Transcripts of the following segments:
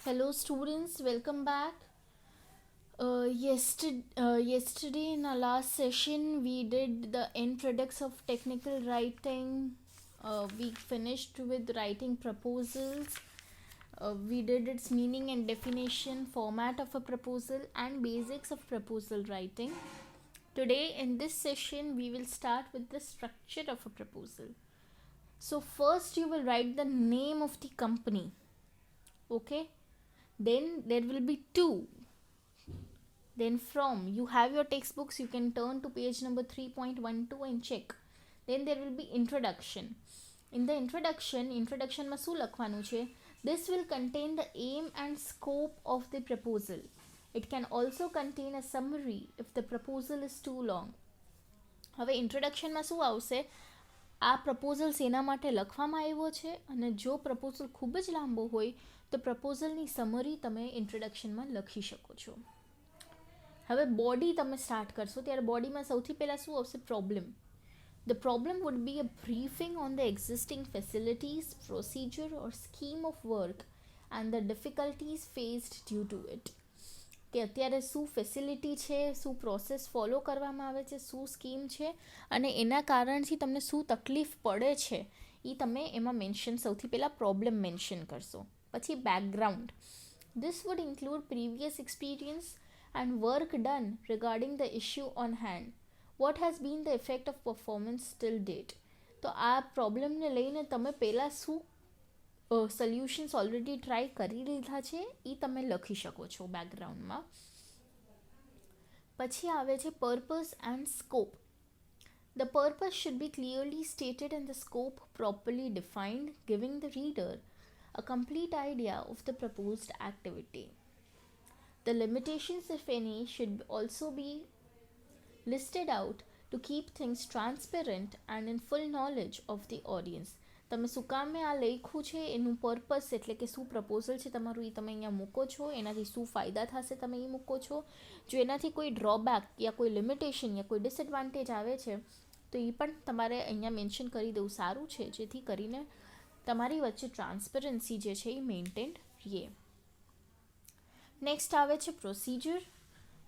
Hello, students. Welcome back. Yesterday in our last session, we did the end products of technical writing. We finished with writing proposals. We did its meaning and definition, format of a proposal, and basics of proposal writing. Today, in this session, we will start with the structure of a proposal. So, first, you will write the name of the company. Okay, then there will be two. Then from you have your textbooks, you can turn to page number 3.12 and check. Then there will be introduction. In the introduction માં શું લખવાનું છે? This will contain the aim and scope of the proposal. It can also contain a summary if the proposal is too long. હવે ઇન્ટ્રોડક્શનમાં શું આવશે? આ proposal શેના માટે લખવામાં આવ્યો છે, અને જો પ્રપોઝલ ખૂબ જ લાંબો હોય તો પ્રપોઝલની સમરી તમે ઇન્ટ્રોડક્શનમાં લખી શકો છો. હવે બોડી તમે સ્ટાર્ટ કરશો ત્યારે બોડીમાં સૌથી પહેલાં શું આવશે? Problem. The problem would be a briefing on the existing facilities, procedure or scheme of work and the difficulties faced due to it. કે અત્યારે શું ફેસિલિટી છે, શું પ્રોસેસ ફોલો કરવામાં આવે છે, શું સ્કીમ છે અને એના કારણથી તમને શું તકલીફ પડે છે એ તમે એમાં મેન્શન સૌથી પહેલાં પ્રોબ્લેમ મેન્શન કરશો. પછી background. This would include previous experience and work done regarding the issue on hand. What has been the effect of performance till date? તો આ પ્રોબ્લેમને લઈને તમે પહેલાં શું સોલ્યુશન્સ ઓલરેડી ટ્રાય કરી લીધા છે એ તમે લખી શકો છો બેકગ્રાઉન્ડમાં. પછી આવે છે purpose and scope. The purpose should be clearly stated and the scope properly defined, giving the reader a complete idea of the proposed activity. The limitations, if any, should also be listed out to keep things transparent and in full knowledge of the audience. તમે શું કામે આ લખ્યું છે, એનું purpose એટલે કે શું પ્રપોઝલ છે તમારું એ તમે અહીંયા મૂકો છો, એનાથી શું ફાયદા થશે તમે એ મૂકો છો. જો એનાથી કોઈ ડ્રોબેક યા કોઈ લિમિટેશન યા કોઈ ડિસએડવાન્ટેજ આવે છે તો એ પણ તમારે અહીંયા મેન્શન કરી દેવું સારું છે, જેથી કરીને તમારી વચ્ચે ટ્રાન્સપરન્સી જે છે એ મેન્ટેન રહે. નેક્સ્ટ આવે છે procedure.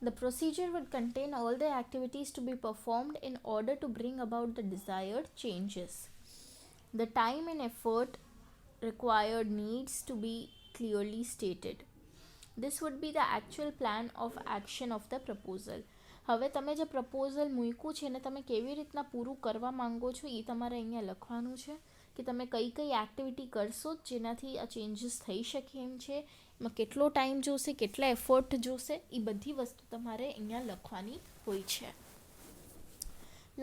The procedure would contain all the activities to be performed in order to bring about the desired changes. The time and effort required needs to be clearly stated. This would be the actual plan of action of the proposal. હવે તમે જે proposal મૂક્યું છે એને તમે કેવી રીતના પૂરું કરવા માંગો છો એ તમારે અહીંયા લખવાનું છે, કે તમે કઈ કઈ એક્ટિવિટી કરશો જેનાથી આ ચેન્જીસ થઈ શકે એમ છે, એમાં કેટલો ટાઈમ જોશે, કેટલા એફર્ટ જોશે, એ બધી વસ્તુ તમારે અહીંયા લખવાની હોય છે.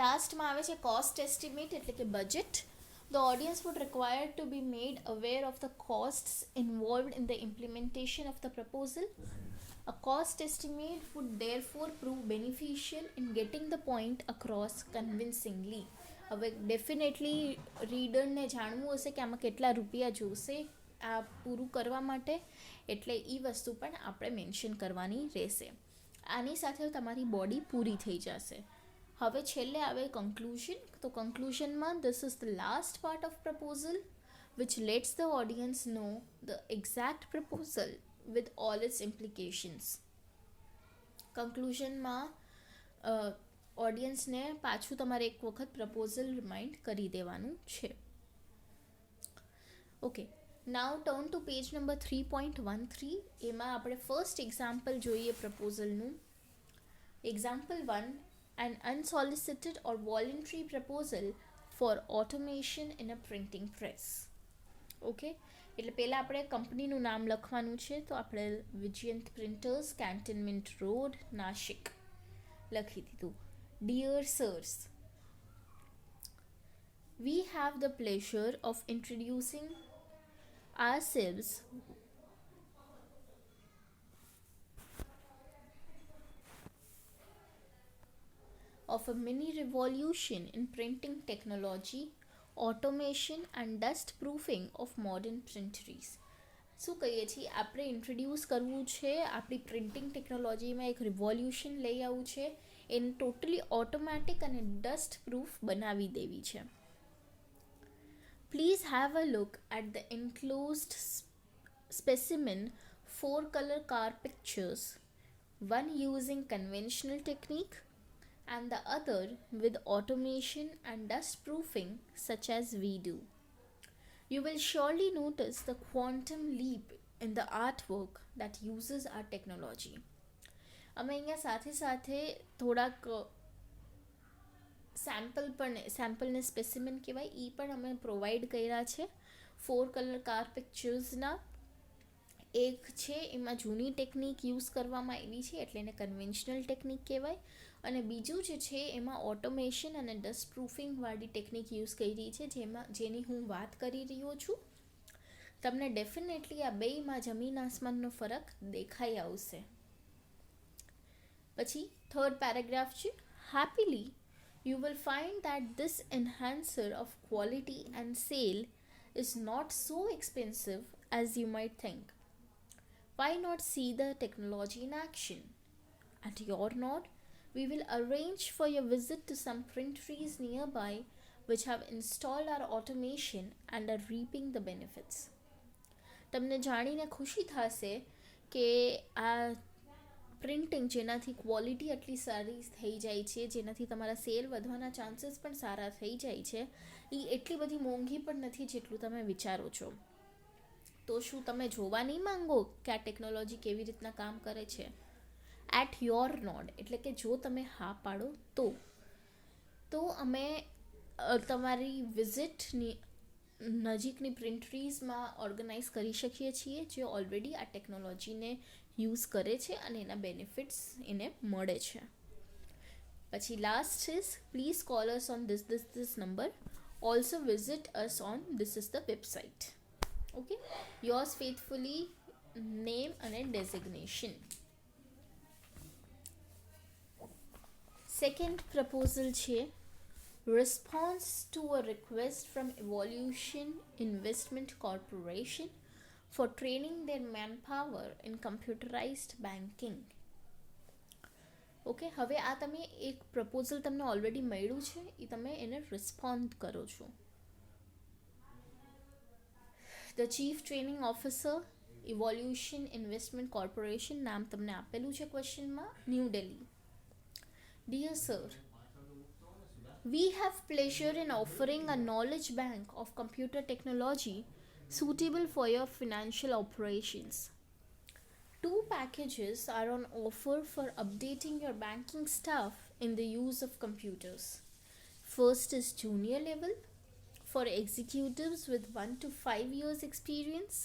લાસ્ટમાં આવે છે કોસ્ટ એસ્ટિમેટ એટલે કે budget. The audience would require to be made aware of the costs involved in the implementation of the proposal. A cost estimate would therefore prove beneficial in getting the point across convincingly. હવે definitely રીડરને જાણવું હશે કે આમાં કેટલા રૂપિયા જોશે આ પૂરું કરવા માટે, એટલે એ વસ્તુ પણ આપણે મેન્શન કરવાની રહેશે. આની સાથે તમારી બોડી પૂરી થઈ જશે. હવે છેલ્લે આવે કન્ક્લુઝન. તો કન્ક્લુઝનમાં this is the last part of proposal which lets the audience know the exact proposal with all its implications. કન્ક્લુઝનમાં ઓડિયન્સને પાછું તમારે એક વખત પ્રપોઝલ રિમાઇન્ડ કરી દેવાનું છે. Okay, now turn to page number 3.13. એમાં આપણે ફર્સ્ટ એક્ઝામ્પલ જોઈએ પ્રપોઝલનું. Example 1, an unsolicited or voluntary proposal for automation in a printing press. Okay, એટલે પહેલાં આપણે કંપનીનું નામ લખવાનું છે. તો આપણે વિજયંત પ્રિન્ટર્સ, કેન્ટનમેન્ટ રોડ, નાસિક લખી દીધું. Dear sirs, we have the pleasure of introducing ourselves of a mini revolution in printing technology, automation and dust proofing of modern printeries. શું કહીએ છીએ? આપણે ઇન્ટ્રોડ્યુસ કરવું છે, આપણી પ્રિન્ટિંગ ટેકનોલોજીમાં એક રિવોલ્યુશન લઈ આવવું છે, એને ટોટલી ઓટોમેટિક અને ડસ્ટ પ્રૂફ બનાવી દેવી છે. Please have a look at the enclosed specimen four color car pictures, one using conventional technique and the other with automation and dust proofing such as we do. You will surely notice the quantum leap in the artwork that uses our technology. અમે અહીંયા સાથે સાથે થોડાક સેમ્પલને specimen કહેવાય એ પણ અમે provide કર્યા છે. 4 કલર કાર પિક્ચર્સના એક છે એમાં જૂની ટેકનિક યુઝ કરવામાં આવી છે એટલે એને કન્વેન્શનલ ટેકનિક કહેવાય, અને બીજું જે છે એમાં ઓટોમેશન અને ડસ્ટ પ્રૂફિંગવાળી ટેકનિક યુઝ કરી છે જેની હું વાત કરી રહ્યો છું. તમને ડેફિનેટલી આ બેયમાં જમીન આસમાનનો ફરક દેખાઈ આવશે. પછી થર્ડ પેરેગ્રાફ છે, happily you will find that this enhancer of quality and sale is not so expensive as you might think. Why not see the technology in action? At your nod, we will arrange for your visit to some printeries nearby which have installed our automation and are reaping the benefits. તમને જાણીને ખુશી થશે કે આ printing જેનાથી quality આટલી સારી થઈ જાય છે, જેનાથી તમારા સેલ વધવાના ચાન્સીસ પણ સારા થઈ જાય છે, એ એટલી બધી મોંઘી પણ નથી જેટલું તમે વિચારો છો. તો શું તમે જોવા નહીં માંગો કે આ ટેકનોલોજી કેવી રીતના કામ કરે છે? એટ યોર નોડ એટલે કે જો તમે હા પાડો તો અમે તમારી વિઝિટની નજીકની પ્રિન્ટરીઝમાં ઓર્ગેનાઇઝ કરી શકીએ છીએ જે ઓલરેડી આ ટેકનોલોજીને યુઝ કરે છે અને એના બેનિફિટ્સ એને મળે છે. પછી last is please call us on this number. Also visit us on this is the website. Okay, yours faithfully, name and designation. Second proposal છે response to a request from Evolution Investment Corporation for training their manpower in computerized banking. Okay, હવે આ તમે એક proposal તમને already મળ્યું છે એ તમે એને રિસ્પોન્ડ કરો છો. The chief training officer evolution investment corporation નામ તમને આપેલું છે ક્વેશ્ચનમાં, New Delhi. Dear sir, we have pleasure in offering a knowledge bank of computer technology suitable for your financial operations. 2 packages are on offer for updating your banking staff in the use of computers. First is junior level for executives with 1 to 5 years experience,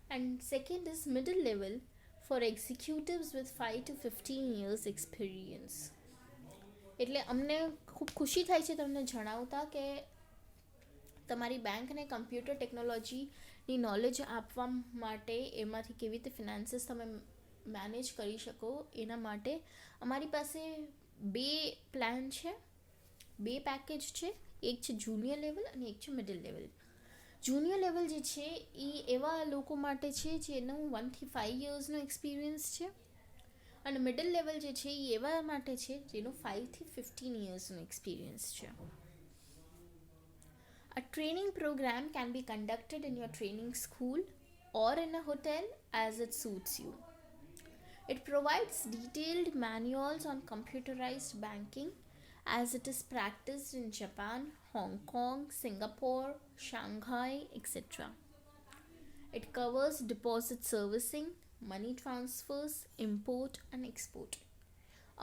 and second is middle level for executives with 5 to 15 years experience. એટલે અમને ખૂબ ખુશી થાય છે તમને જણાવતા કે તમારી બેંકને કમ્પ્યુટર ટેકનોલોજીની નોલેજ આપવા માટે એમાંથી કેવી રીતે ફિનાન્સીસ તમે મેનેજ કરી શકો એના માટે અમારી પાસે 2 પ્લાન છે, 2 પેકેજ છે. એક છે જુનિયર લેવલ અને એક છે મિડલ લેવલ. જુનિયર લેવલ જે છે એ એવા લોકો માટે છે જેનું 1 થી 5 યર્સનો એક્સપિરિયન્સ છે, અને મિડલ લેવલ જે છે એ એવા માટે છે જેનું 5 થી 15 યર્સનો એક્સપિરિયન્સ છે. A training program can be conducted in your training school or in a hotel as it suits you. It provides detailed manuals on computerized banking as it is practiced in Japan, Hong Kong, Singapore, Shanghai, etc. It covers deposit servicing, money transfers, import and export.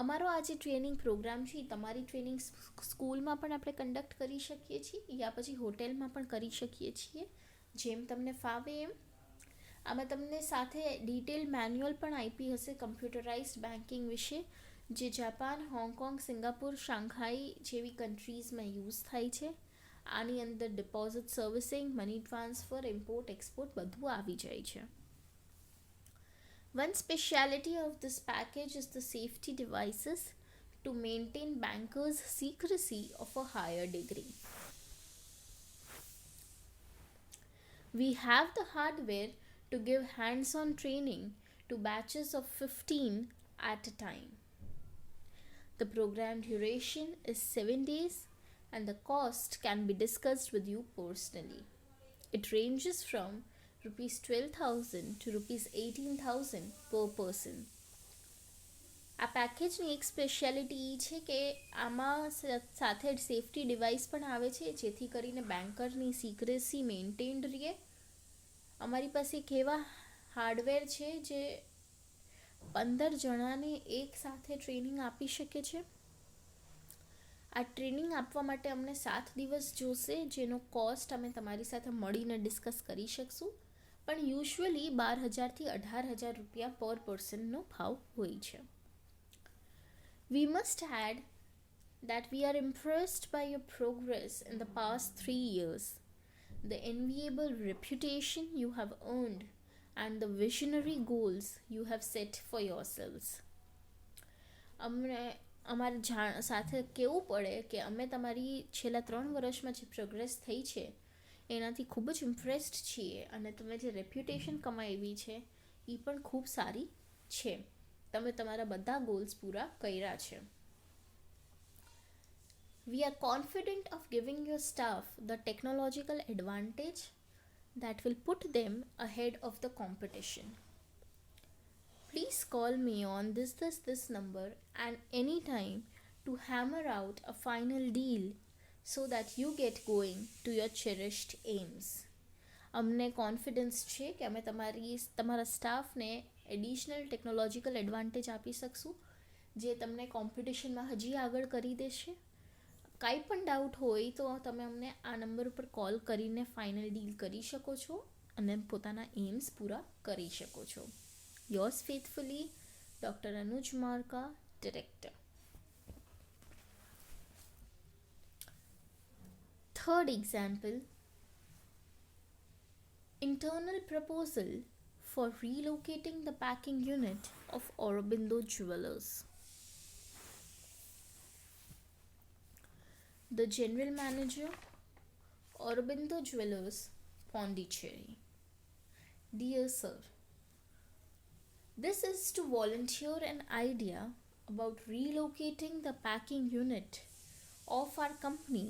અમારો આ જે training programme છે એ તમારી training સ્કૂલમાં પણ આપણે conduct કરી શકીએ છીએ યા પછી હોટેલમાં પણ કરી શકીએ છીએ, જેમ તમને ફાવે એમ. આમાં તમને સાથે ડિટેલ મેન્યુઅલ પણ આપી હશે કમ્પ્યુટરાઇઝડ બેન્કિંગ વિશે, જે જાપાન, હોંગકોંગ, સિંગાપુર, શાંઘાઈ જેવી કન્ટ્રીઝમાં યુઝ થાય છે. આની અંદર deposit servicing, money transfer, import export બધું આવી જાય છે. One speciality of this package is the safety devices to maintain bankers' secrecy of a higher degree. We have the hardware to give hands-on training to batches of 15 at a time. The program duration is 7 days and the cost can be discussed with you personally. It ranges from ₹12,000 to ₹18,000 per person. આ પેકેજની એક speciality એ છે કે આમાં સાથે જ safety device પણ આવે છે, જેથી કરીને બેન્કરની સિક્રેસી મેન્ટેન્ડ રહે. અમારી પાસે એક એવા હાર્ડવેર છે જે 15 જણાને એક સાથે ટ્રેનિંગ આપી શકે છે. આ ટ્રેનિંગ આપવા માટે અમને 7 દિવસ જોશે, જેનો કોસ્ટ અમે તમારી સાથે મળીને ડિસ્કસ કરી શકશું. પણ યુઝ્યુઅલી 12,000 થી 18,000 રૂપિયા પર પર્સનનો ભાવ હોય છે. We must add that we are impressed by your progress in the past 3 years, the enviable reputation you have earned, and the visionary goals you have set for yourselves. અમને અમારે સાથે કહેવું પડે કે અમે તમારી છેલ્લા 3 વર્ષમાં જે પ્રોગ્રેસ થઈ છે એનાથી ખૂબ જ ઇમ્પ્રેસ્ડ છીએ, અને તમે જે રેપ્યુટેશન કમાવી છે એ પણ ખૂબ સારી છે. તમે તમારા બધા ગોલ્સ પૂરા કર્યા છે. We are confident of giving your staff the technological advantage that will put them ahead of the competition. Please call me on this number and anytime to hammer out a final deal so that you get going to your cherished aims. અમને confidence છે કે અમે તમારા સ્ટાફને additional technological advantage આપી શકશું, જે તમને કોમ્પિટિશનમાં હજી આગળ કરી દેશે. કાંઈ પણ ડાઉટ હોય તો તમે અમને આ નંબર ઉપર કોલ કરીને ફાઇનલ ડીલ કરી શકો છો અને પોતાના એમ્સ પૂરા કરી શકો છો. Yours faithfully, doctor Anuj મારકા, director. Third example, internal proposal for relocating the packing unit of Aurobindo Jewellers. The General Manager, Aurobindo Jewellers, Pondicherry. Dear Sir, this is to volunteer an idea about relocating the packing unit of our company,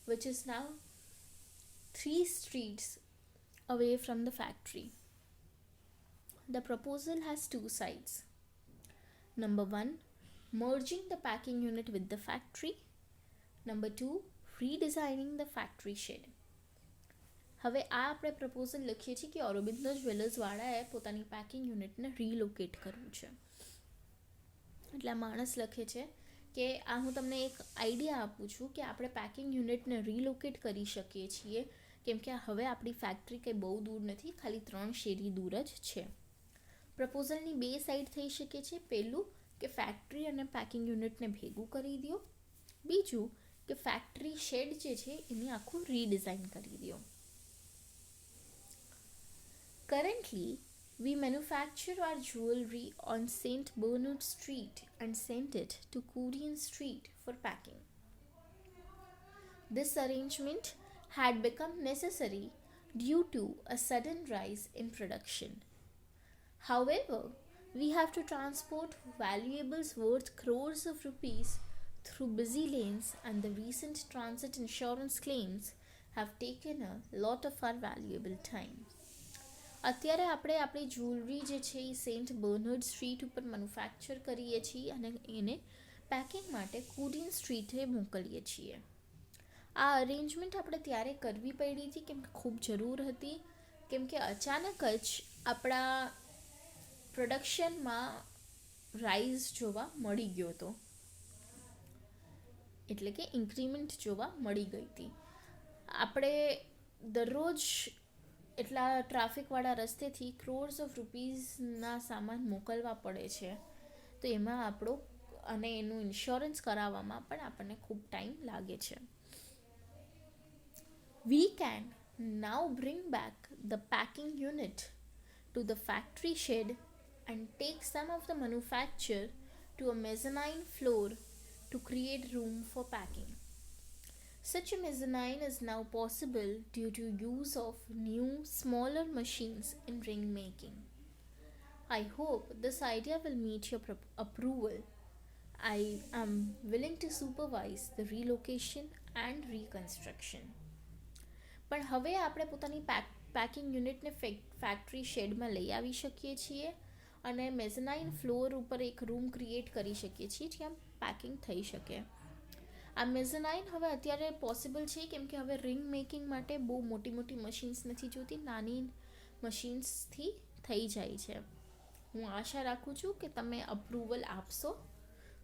which is now 3 streets away from the factory. The proposal has 2 sides. Number 1, merging the packing unit with the factory. Number 2, redesigning the factory shed. હવે આ આપણે proposal લખીએ છીએ કે ઓરોબિંદો જ્વેલર્સવાળાએ પોતાની packing યુનિટને રીલોકેટ કરવું છે. એટલે આ માણસ લખે છે કે આ હું તમને એક આઈડિયા આપું છું કે આપણે પેકિંગ યુનિટને રીલોકેટ કરી શકીએ છીએ, કેમ કે હવે આપણી ફેક્ટરી કંઈ બહુ દૂર નથી, ખાલી 3 શેરી દૂર જ છે. પ્રપોઝલની 2 સાઈડ થઈ શકે છે. પહેલું કે ફેક્ટરી અને પેકિંગ યુનિટને ભેગું કરી દો. બીજું કે ફેક્ટરી શેડ જે છે એને આખું રીડિઝાઇન કરી દો. Currently, we manufacture our jewelry on St. Bernard Street and send it to Kurian Street for packing. This arrangement had become necessary due to a sudden rise in production. However, we have to transport valuables worth crores of rupees through busy lanes, and the recent transit insurance claims have taken a lot of our valuable time. અત્યારે આપણે આપણી jewellery જે છે એ Saint બર્નર્ડ street ઉપર manufacture કરીએ છીએ અને એને પેકિંગ માટે કુરિયન સ્ટ્રીટે મોકલીએ છીએ. આ અરેન્જમેન્ટ આપણે ત્યારે કરવી પડી હતી કેમ કે ખૂબ જરૂર હતી, કેમ કે અચાનક જ આપણા પ્રોડક્શનમાં રાઇઝ જોવા મળી ગયો હતો, એટલે કે ઇન્ક્રીમેન્ટ જોવા મળી ગઈ હતી. આપણે દરરોજ એટલા ટ્રાફિકવાળા રસ્તેથી ક્રોર્સ ઓફ રૂપીઝના સામાન મોકલવા પડે છે, તો એમાં આપણો અને એનું ઇન્સ્યોરન્સ કરાવવામાં પણ આપણને ખૂબ ટાઈમ લાગે છે. We can now bring back the packing unit to the factory shed and take some of the manufacture to a mezzanine floor to create room for packing. Such a mezzanine is now possible due to use of new smaller machines in ring making. I hope this idea will meet your approval. I am willing to supervise the relocation and reconstruction. પણ હવે આપણે પોતાની packing યુનિટને factory શેડમાં લઈ આવી શકીએ છીએ અને મેઝનાઇન ફ્લોર ઉપર એક રૂમ ક્રિએટ કરી શકીએ છીએ જ્યાં પેકિંગ થઈ શકે. આ મેઝનાઇન હવે અત્યારે પોસિબલ છે કેમ કે હવે રિંગ મેકિંગ માટે બહુ મોટી મોટી મશીન્સ નથી જોતી, નાની મશીન્સથી થઈ જાય છે. હું આશા રાખું છું કે તમે અપ્રુવલ આપશો.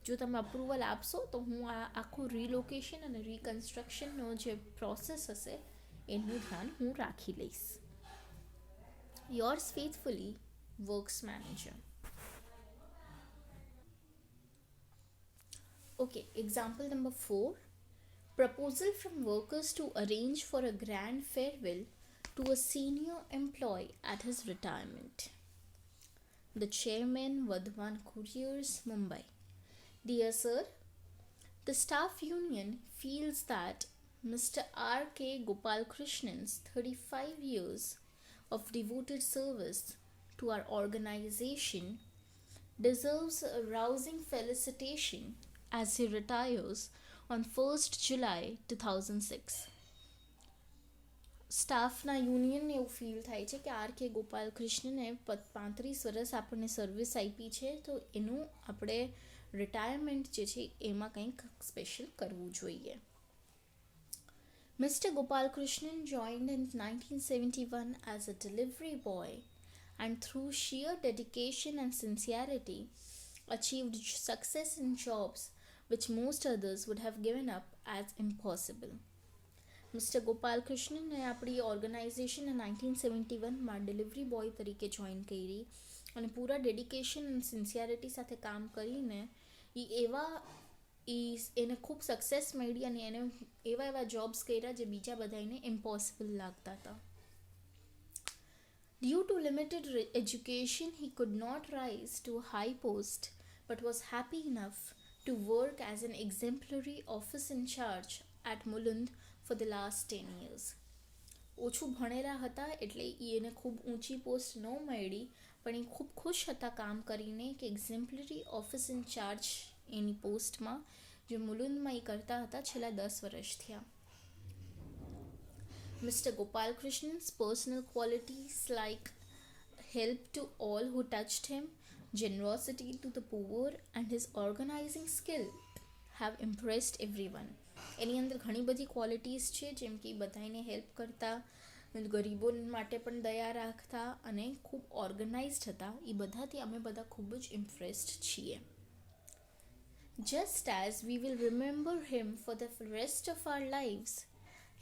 જો તમે અપ્રુવલ આપશો તો હું આ આખું રીલોકેશન અને રિકન્સ્ટ્રક્શનનો જે પ્રોસેસ હશે એનું ધ્યાન હું રાખી લઈશ. Yours faithfully, works manager. Okay, example number 4. Proposal from workers to arrange for a grand farewell to a senior employee at his retirement. The chairman, Vadhavan Couriers, Mumbai. Dear sir, the staff union feels that Mr. R.K. Gopalakrishna's 35 years of devoted service to our organization deserves a rousing felicitation as he retires on 1st July 2006. સ્ટાફના યુનિયનને એવું feel થાય છે કે R K ગોપાલકૃષ્ણને 35 વર્ષ આપણને service આપી છે તો એનું આપણે રિટાયરમેન્ટ જે છે એમાં કંઈક સ્પેશિયલ કરવું જોઈએ. Mr. Gopalakrishnan joined in 1971 as a delivery boy and through sheer dedication and sincerity achieved success in jobs which most others would have given up as impossible. Mister ગોપાલકૃષ્ણને આપણી ઓર્ગેનાઇઝેશને 1971માં ડિલિવરી બોય તરીકે join કરી અને પૂરા dedication અને sincerity સાથે કામ કરીને એને ખૂબ સક્સેસ મળી અને એને એવા જોબ્સ કર્યા જે બીજા બધાને ઇમ્પોસિબલ લાગતા હતા. Due to limited education, he could not rise to a high post but was happy enough to work as an exemplary office in charge at Mulund for the last 10 years. ઓછું ભણેલા હતા એટલે એને ખૂબ ઊંચી post ન મળી પણ એ ખૂબ ખુશ હતા કામ કરીને કે એક્ઝેમ્પલરી ઓફિસ ઇન ચાર્જ એની પોસ્ટમાં જે મુલુંદમાં એ કરતા હતા છેલ્લા 10 વર્ષ થયા. Mr. Gopalakrishna's personal qualities like help to all who touched him, generosity to the poor and his organizing skill have impressed everyone. એની અંદર ઘણી બધી ક્વોલિટીઝ છે જેમ કે બધાને હેલ્પ કરતા, ગરીબો માટે પણ દયા રાખતા અને ખૂબ ઓર્ગનાઇઝડ હતા. એ બધાથી અમે બધા ખૂબ જ ઇમ્પ્રેસ્ડ છીએ. Just as we will remember him for the rest of our lives,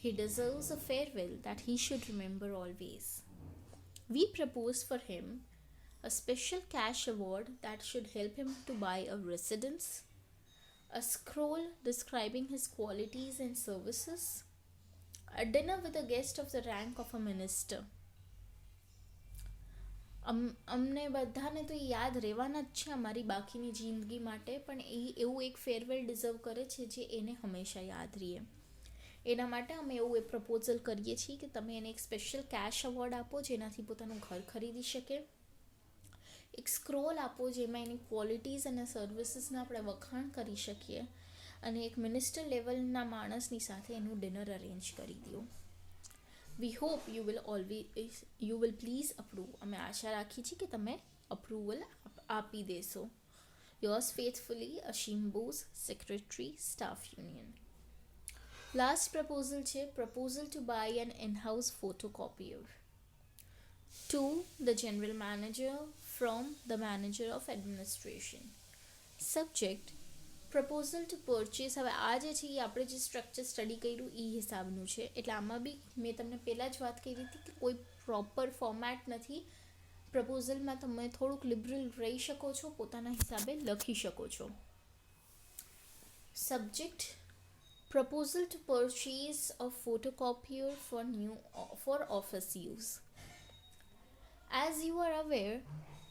he deserves a farewell that he should remember always. We propose for him a special cash award that should help him to buy a residence, a scroll describing his qualities and services, a dinner with a guest of the rank of a minister. અમને બધાને તો યાદ રહેવાના જ છે અમારી બાકીની જિંદગી માટે પણ એ એવું એક ફેરવેલ ડિઝર્વ કરે છે જે એને હંમેશા યાદ રહે. એના માટે અમે એવું એક પ્રપોઝલ કરીએ છીએ કે તમે એને એક સ્પેશિયલ કેશ અવોર્ડ આપો જેનાથી પોતાનું ઘર ખરીદી શકે, એક સ્ક્રોલ આપો જેમાં એની ક્વોલિટીઝ અને સર્વિસીસના આપણે વખાણ કરી શકીએ અને એક મિનિસ્ટર લેવલના માણસની સાથે એનું ડિનર અરેન્જ કરી દો. We hope you will please approve. અમે આશા રાખીએ છીએ કે તમે અપ્રુવલ આપી દેશો. Yours faithfully, Ashim Bose, secretary, staff union. Last proposal છે proposal to buy an in house photocopier. To the General Manager from the Manager of Administration. Subject: Proposal to purchase. હવે આ જે છે એ આપણે જે સ્ટ્રક્ચર સ્ટડી કર્યું એ હિસાબનું છે એટલે આમાં બી મેં તમને પહેલાં જ વાત કરી હતી કે કોઈ પ્રોપર ફોર્મેટ નથી. પ્રપોઝલમાં તમે થોડુંક લિબરલ રહી શકો છો, પોતાના હિસાબે લખી શકો છો. Subject: Proposal to purchase a photocopier for office use. As you are aware,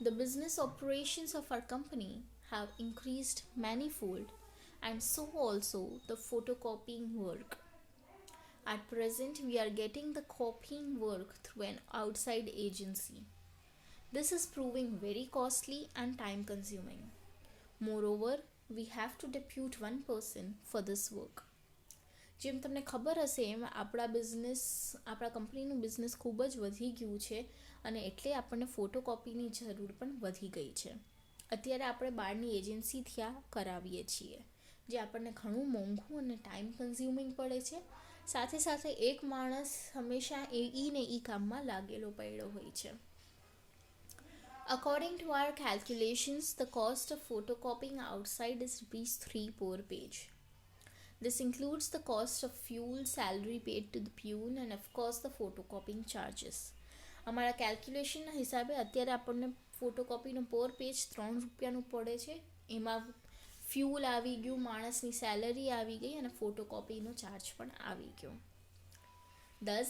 the business operations of our company have increased manifold and so also the photocopying work. At present, we are getting the copying work through an outside agency. This is proving very costly and time consuming. Moreover, we have to depute one person for this work. જેમ તમને ખબર હશે એમ આપણા કંપનીનું business ખૂબ જ વધી ગયું છે અને એટલે આપણને ફોટોકોપીની જરૂર પણ વધી ગઈ છે. અત્યારે આપણે બહારની એજન્સીથી આ કરાવીએ છીએ, જે આપણને ઘણું મોંઘું અને ટાઈમ કન્ઝ્યુમિંગ પડે છે. સાથે સાથે એક માણસ હંમેશા ઈ કામમાં લાગેલો પડ્યો હોય છે. According to our calculations, the cost of photocopying outside is ₹3 per page. This includes the cost of fuel, salary paid to the peon, and of course the photocopying charges. અમારા કેલ્ક્યુલેશનના હિસાબે અત્યારે આપણને ફોટોકોપીનું પર પેજ ₹3 પડે છે. એમાં ફ્યુલ આવી ગયું, માણસની સેલરી આવી ગઈ અને ફોટોકોપીનો ચાર્જ પણ આવી ગયો. Thus,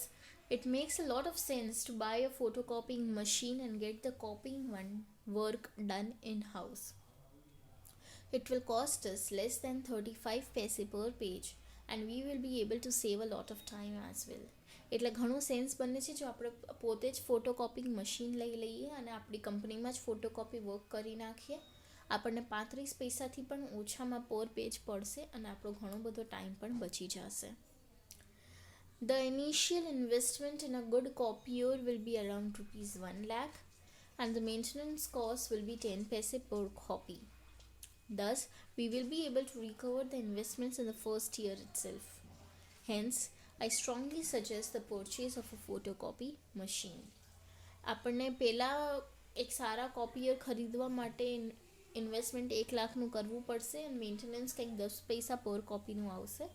it makes a lot of sense to buy a photocopying machine and get the copying work done in-house. It will cost us less than 35 paise per page and we will be able to save a lot of time as well. એટલે ઘણું sense બને છે જો આપણે પોતે જ ફોટોકોપિંગ machine લઈ લઈએ અને આપણી કંપનીમાં જ ફોટોકોપી વર્ક કરી નાખીએ. આપણને 35 પૈસાથી પણ ઓછામાં પર પેજ પડશે અને આપણો ઘણો બધો ટાઈમ પણ બચી જશે. The initial investment in a good copier will be around ₹1 lakh and the maintenance cost will be 10 paise per copy. Thus, we will be able to recover the investments in the first year itself. Hence, I strongly suggest the purchase of a photocopy machine. આપણને પહેલાં એક સારા કોપિયર ખરીદવા માટે investment 1 લાખનું કરવું પડશે અને maintenance કંઈક 10 પૈસા પર કોપીનું આવશે.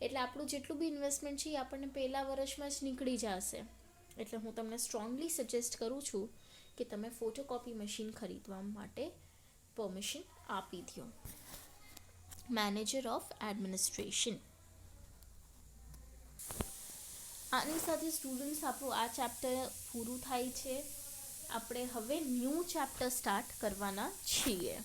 એટલે આપણું જેટલું બી ઇન્વેસ્ટમેન્ટ છે એ આપણને પહેલા વર્ષમાં જ નીકળી જશે. એટલે હું તમને સ્ટ્રોંગલી સજેસ્ટ કરું છું કે તમે ફોટોકોપી મશીન ખરીદવા માટે પરમિશન આપી દો. Manager of administration. આની સાથે સ્ટુડન્ટ્સ આપણું આ ચેપ્ટર પૂરું થાય છે. આપણે હવે ન્યૂ ચેપ્ટર સ્ટાર્ટ કરવાના છીએ.